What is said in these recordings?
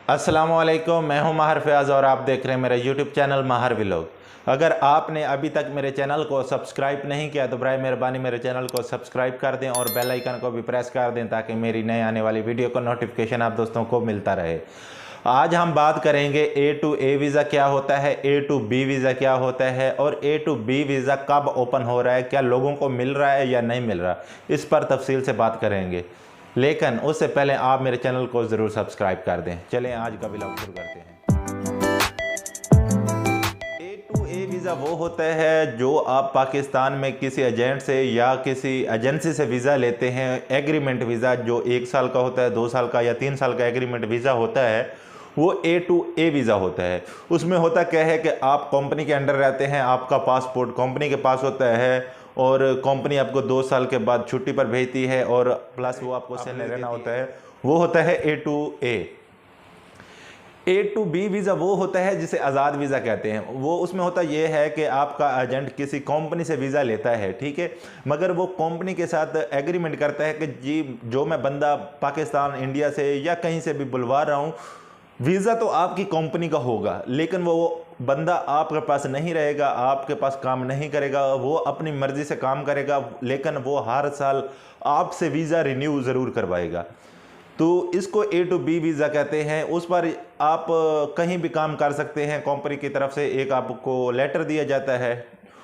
अस्सलामुअलैकुम, मैं हूं माहर फयाज़ और आप देख रहे हैं मेरा यूट्यूब चैनल माहर व्लॉग। अगर आपने अभी तक मेरे चैनल को सब्सक्राइब नहीं किया तो बराए मेहरबानी मेरे चैनल को सब्सक्राइब कर दें और बेल आइकन को भी प्रेस कर दें ताकि मेरी नए आने वाली वीडियो का नोटिफिकेशन आप दोस्तों को मिलता रहे। आज हम बात करेंगे A to A वीज़ा क्या होता है, A to B वीज़ा क्या होता है और A to B वीज़ा कब ओपन हो रहा है, क्या लोगों को मिल रहा है या नहीं मिल रहा, इस पर तफसील से बात करेंगे। लेकिन उससे पहले आप मेरे चैनल को ज़रूर सब्सक्राइब कर दें। चलें आज का व्लॉग शुरू करते हैं। A to A वीज़ा वो होता है जो आप पाकिस्तान में किसी एजेंट से या किसी एजेंसी से वीज़ा लेते हैं। एग्रीमेंट वीज़ा जो 1 साल का होता है, 2 साल का या 3 साल का एग्रीमेंट वीज़ा होता है वो A to A वीज़ा होता है। उसमें होता क्या है कि आप कंपनी के अंडर रहते हैं, आपका पासपोर्ट कंपनी के पास होता है और कंपनी आपको 2 साल के बाद छुट्टी पर भेजती है और प्लस वो आपको सैलरी रहना होता है, वो होता है A to B वीज़ा वो होता है जिसे आज़ाद वीज़ा कहते हैं। वो उसमें होता ये है कि आपका एजेंट किसी कंपनी से वीज़ा लेता है, ठीक है, मगर वो कंपनी के साथ एग्रीमेंट करता है कि जी जो मैं बंदा पाकिस्तान, इंडिया से या कहीं से भी बुलवा रहा हूँ, वीज़ा तो आपकी कंपनी का होगा लेकिन वो बंदा आपके पास नहीं रहेगा, आपके पास काम नहीं करेगा, वो अपनी मर्ज़ी से काम करेगा लेकिन वो हर साल आपसे वीज़ा रिन्यू ज़रूर करवाएगा। तो इसको A to B वीज़ा कहते हैं। उस पर आप कहीं भी काम कर सकते हैं। कंपनी की तरफ से एक आपको लेटर दिया जाता है,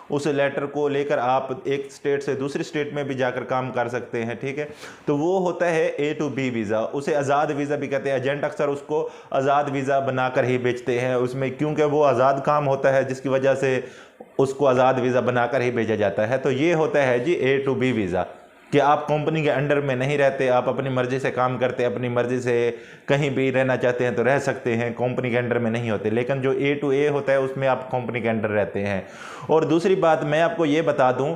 उस लेटर को लेकर आप एक स्टेट से दूसरी स्टेट में भी जाकर काम कर सकते हैं, ठीक है। तो वो होता है A to B वीज़ा। उसे आज़ाद वीज़ा भी कहते हैं। एजेंट अक्सर उसको आज़ाद वीज़ा बनाकर ही बेचते हैं उसमें, क्योंकि वो आज़ाद काम होता है जिसकी वजह से उसको आज़ाद वीज़ा बनाकर ही भेजा जाता है। तो ये होता है जी A to B वीज़ा कि आप कंपनी के अंडर में नहीं रहते, आप अपनी मर्ज़ी से काम करते, अपनी मर्ज़ी से कहीं भी रहना चाहते हैं तो रह सकते हैं, कंपनी के अंडर में नहीं होते। लेकिन जो A to A होता है उसमें आप कंपनी के अंडर रहते हैं। और दूसरी बात मैं आपको ये बता दूं,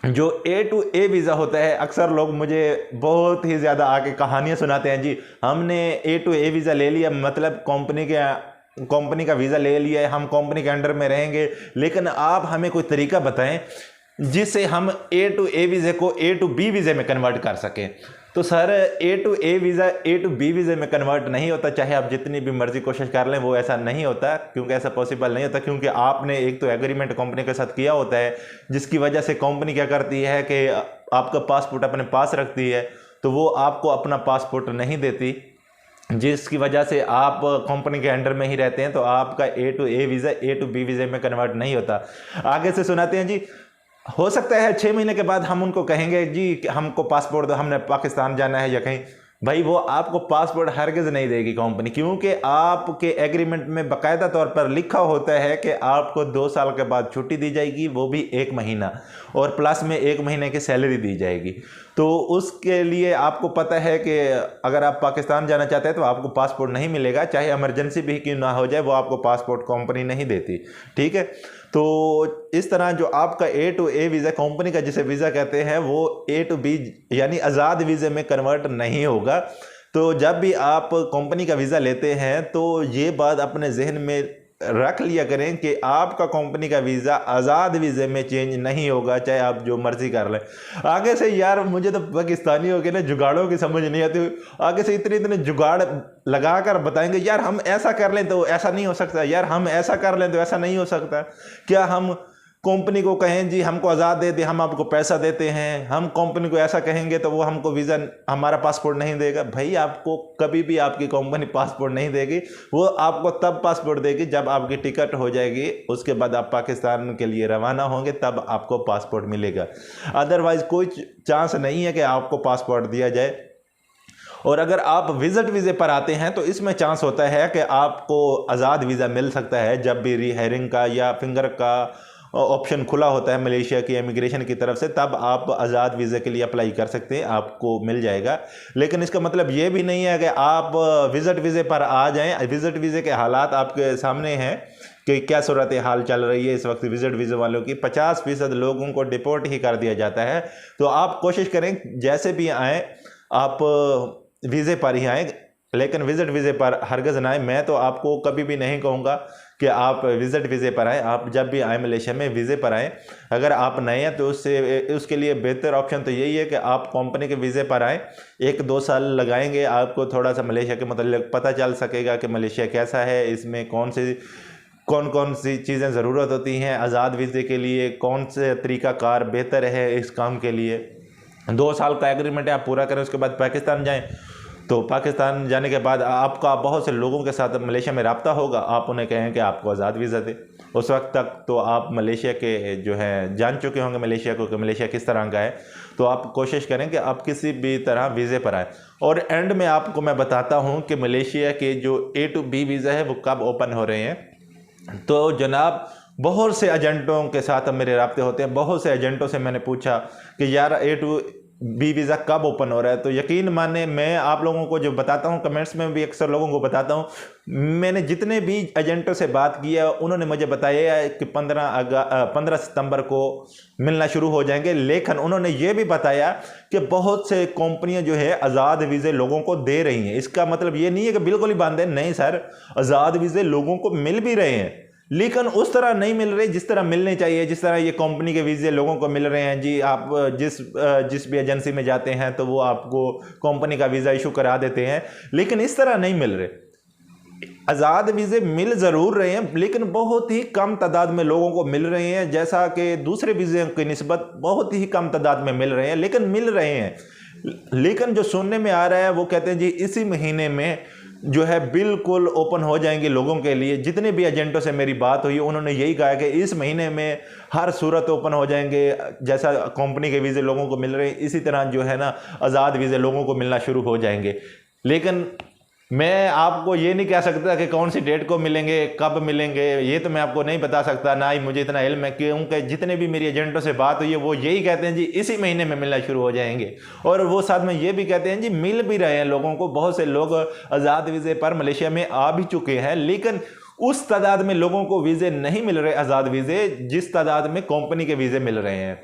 जो A to A वीज़ा होता है, अक्सर लोग मुझे बहुत ही ज़्यादा आके कहानियाँ सुनाते हैं, जी हमने A to A वीज़ा ले लिया, मतलब कंपनी का वीज़ा ले लिया है, हम कंपनी के अंडर में रहेंगे, लेकिन आप हमें कोई तरीका बताएं जिससे हम A to A वीज़े को A to B वीज़े में कन्वर्ट कर सकें। तो sir A to A visa A to B वीज़े में कन्वर्ट नहीं होता, चाहे आप जितनी भी मर्ज़ी कोशिश कर लें, वो ऐसा नहीं होता, क्योंकि ऐसा पॉसिबल नहीं होता, क्योंकि आपने एक तो एग्रीमेंट कंपनी के साथ किया होता है जिसकी वजह से कंपनी क्या करती है कि आपका पासपोर्ट अपने पास रखती है, तो वो आपको अपना पासपोर्ट नहीं देती, जिसकी वजह से आप कंपनी के अंडर में ही रहते हैं। तो आपका A to A visa A to B वीज़े में कन्वर्ट नहीं होता। आगे से सुनाते हैं जी, हो सकता है 6 महीने के बाद हम उनको कहेंगे जी हमको पासपोर्ट दो, हमने पाकिस्तान जाना है या कहीं, भाई वो आपको पासपोर्ट हरगिज़ नहीं देगी कंपनी, क्योंकि आपके एग्रीमेंट में बाकायदा तौर पर लिखा होता है कि आपको 2 साल के बाद छुट्टी दी जाएगी, वो भी 1 महीना, और प्लस में 1 महीने की सैलरी दी जाएगी। तो उसके लिए आपको पता है कि अगर आप पाकिस्तान जाना चाहते हैं तो आपको पासपोर्ट नहीं मिलेगा, चाहे इमरजेंसी भी क्यों ना हो जाए, वो आपको पासपोर्ट कंपनी नहीं देती, ठीक है। तो इस तरह जो आपका A to A visa company का जिसे वीज़ा कहते हैं वो A to B यानी आज़ाद वीज़े में कन्वर्ट नहीं होगा। तो जब भी आप कंपनी का वीज़ा लेते हैं तो ये बात अपने जहन में रख लिया करें कि आपका कंपनी का वीज़ा आज़ाद वीज़े में चेंज नहीं होगा, चाहे आप जो मर्ज़ी कर लें। आगे से यार मुझे तो पाकिस्तानियों के ना जुगाड़ों की समझ नहीं आती, आगे से इतने इतने जुगाड़ लगा कर बताएंगे, यार हम ऐसा कर लें तो ऐसा नहीं हो सकता, यार हम ऐसा कर लें तो ऐसा नहीं हो सकता। क्या हम कंपनी को कहें जी हमको आज़ाद दे दे, हम आपको पैसा देते हैं, हम कंपनी को ऐसा कहेंगे तो वो हमको वीज़ा, हमारा पासपोर्ट नहीं देगा? भाई आपको कभी भी आपकी कंपनी पासपोर्ट नहीं देगी, वो आपको तब पासपोर्ट देगी जब आपकी टिकट हो जाएगी, उसके बाद आप पाकिस्तान के लिए रवाना होंगे, तब आपको पासपोर्ट मिलेगा। अदरवाइज़ कोई चांस नहीं है कि आपको पासपोर्ट दिया जाए। और अगर आप विजिट वीज़े पर आते हैं तो इसमें चांस होता है कि आपको आज़ाद वीज़ा मिल सकता है जब भी रीहायरिंग का या फिंगर का ऑप्शन खुला होता है मलेशिया की इमिग्रेशन की तरफ से, तब आप आज़ाद वीज़े के लिए अप्लाई कर सकते हैं, आपको मिल जाएगा। लेकिन इसका मतलब ये भी नहीं है कि आप विजिट वीज़े पर आ जाएं। विजिट वीज़े के हालात आपके सामने हैं कि क्या सूरत हाल चल रही है इस वक्त विजिट वीज़े वालों की। 50% लोगों को डिपोर्ट ही कर दिया जाता है। तो आप कोशिश करें जैसे भी आएँ आप वीज़े पर ही आएँ, लेकिन विजिट वीज़े पर हरगिज़ ना आए। मैं तो आपको कभी भी नहीं कहूँगा कि आप विजिट वीज़े पर आएँ। आप जब भी आए मलेशिया में वीज़े पर आएँ, अगर आप नए हैं तो उसके लिए बेहतर ऑप्शन तो यही है कि आप कंपनी के वीज़े पर आएँ। 1-2 साल लगाएंगे, आपको थोड़ा सा मलेशिया के मतलब पता चल सकेगा कि मलेशिया कैसा है, इसमें कौन कौन सी चीज़ें ज़रूरत होती हैं आज़ाद वीज़े के लिए, कौन से तरीक़ाकार बेहतर है इस काम के लिए। 2 साल का एग्रीमेंट है, आप पूरा करें, उसके बाद पाकिस्तान जाएं। तो पाकिस्तान जाने के बाद आपका बहुत से लोगों के साथ मलेशिया में रब्ता होगा, आप उन्हें कहें कि आपको आज़ाद वीज़ा दे। उस वक्त तक तो आप मलेशिया के जो है जान चुके होंगे मलेशिया को कि मलेशिया किस तरह का है। तो आप कोशिश करें कि आप किसी भी तरह वीज़े पर आए। और एंड में आपको मैं बताता हूँ कि मलेशिया के जो A to B वीज़ा है वो कब ओपन हो रहे हैं। तो जनाब, बहुत से एजेंटों के साथ अब मेरे राब्ते होते हैं, बहुत से एजेंटों से मैंने पूछा कि यार A to B वीज़ा कब ओपन हो रहा है। तो यकीन माने, मैं आप लोगों को जो बताता हूँ, कमेंट्स में भी अक्सर लोगों को बताता हूँ, मैंने जितने भी एजेंटों से बात किया उन्होंने मुझे बताया है कि 15 सितंबर को मिलना शुरू हो जाएंगे। लेकिन उन्होंने ये भी बताया कि बहुत से कंपनियां जो है आज़ाद वीज़े लोगों को दे रही हैं। इसका मतलब ये नहीं है कि बिल्कुल ही बंद है, नहीं सर, आज़ाद वीज़े लोगों को मिल भी रहे हैं, लेकिन उस तरह नहीं मिल रहे जिस तरह मिलने चाहिए। जिस तरह ये कंपनी के वीज़े लोगों को मिल रहे हैं जी, आप जिस भी एजेंसी में जाते हैं तो वो आपको कंपनी का वीज़ा इशू करा देते हैं, लेकिन इस तरह नहीं मिल रहे। आज़ाद वीज़े मिल ज़रूर रहे हैं, लेकिन बहुत ही कम तादाद में लोगों को मिल रहे हैं, जैसा कि दूसरे वीज़े की निस्बत बहुत ही कम तादाद में मिल रहे हैं, लेकिन मिल रहे हैं। लेकिन जो सुनने में आ रहा है वो कहते हैं जी इसी महीने में जो है बिल्कुल ओपन हो जाएंगे लोगों के लिए। जितने भी एजेंटों से मेरी बात हुई उन्होंने यही कहा कि इस महीने में हर सूरत ओपन हो जाएंगे। जैसा कंपनी के वीज़े लोगों को मिल रहे हैं, इसी तरह जो है ना आज़ाद वीज़े लोगों को मिलना शुरू हो जाएंगे। लेकिन मैं आपको ये नहीं कह सकता कि कौन सी डेट को मिलेंगे, कब मिलेंगे, ये तो मैं आपको नहीं बता सकता, ना ही मुझे इतना इल्म है, क्योंकि जितने भी मेरी एजेंटों से बात हुई है वो यही कहते हैं जी इसी महीने में मिलना शुरू हो जाएंगे। और वो साथ में ये भी कहते हैं जी मिल भी रहे हैं लोगों को। बहुत से लोग आज़ाद वीज़े पर मलेशिया में आ भी चुके हैं, लेकिन उस तादाद में लोगों को वीज़े नहीं मिल रहे आज़ाद वीज़े जिस तादाद में कंपनी के वीज़े मिल रहे हैं।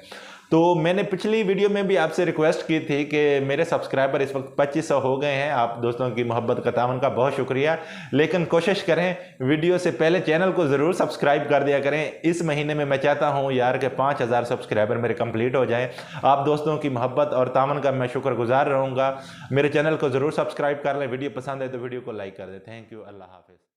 तो मैंने पिछली वीडियो में भी आपसे रिक्वेस्ट की थी कि मेरे सब्सक्राइबर इस वक्त 2500 हो गए हैं। आप दोस्तों की मोहब्बत का तावन का बहुत शुक्रिया। लेकिन कोशिश करें वीडियो से पहले चैनल को ज़रूर सब्सक्राइब कर दिया करें। इस महीने में मैं चाहता हूं यार कि 5000 सब्सक्राइबर मेरे कंप्लीट हो जाएं। आप दोस्तों की मोहब्बत और तावन का मैं शुक्रगुजार रहूँगा। मेरे चैनल को ज़रूर सब्सक्राइब कर लें। वीडियो पसंद है तो वीडियो को लाइक कर दें। Thank you. अल्लाह हाफिज़।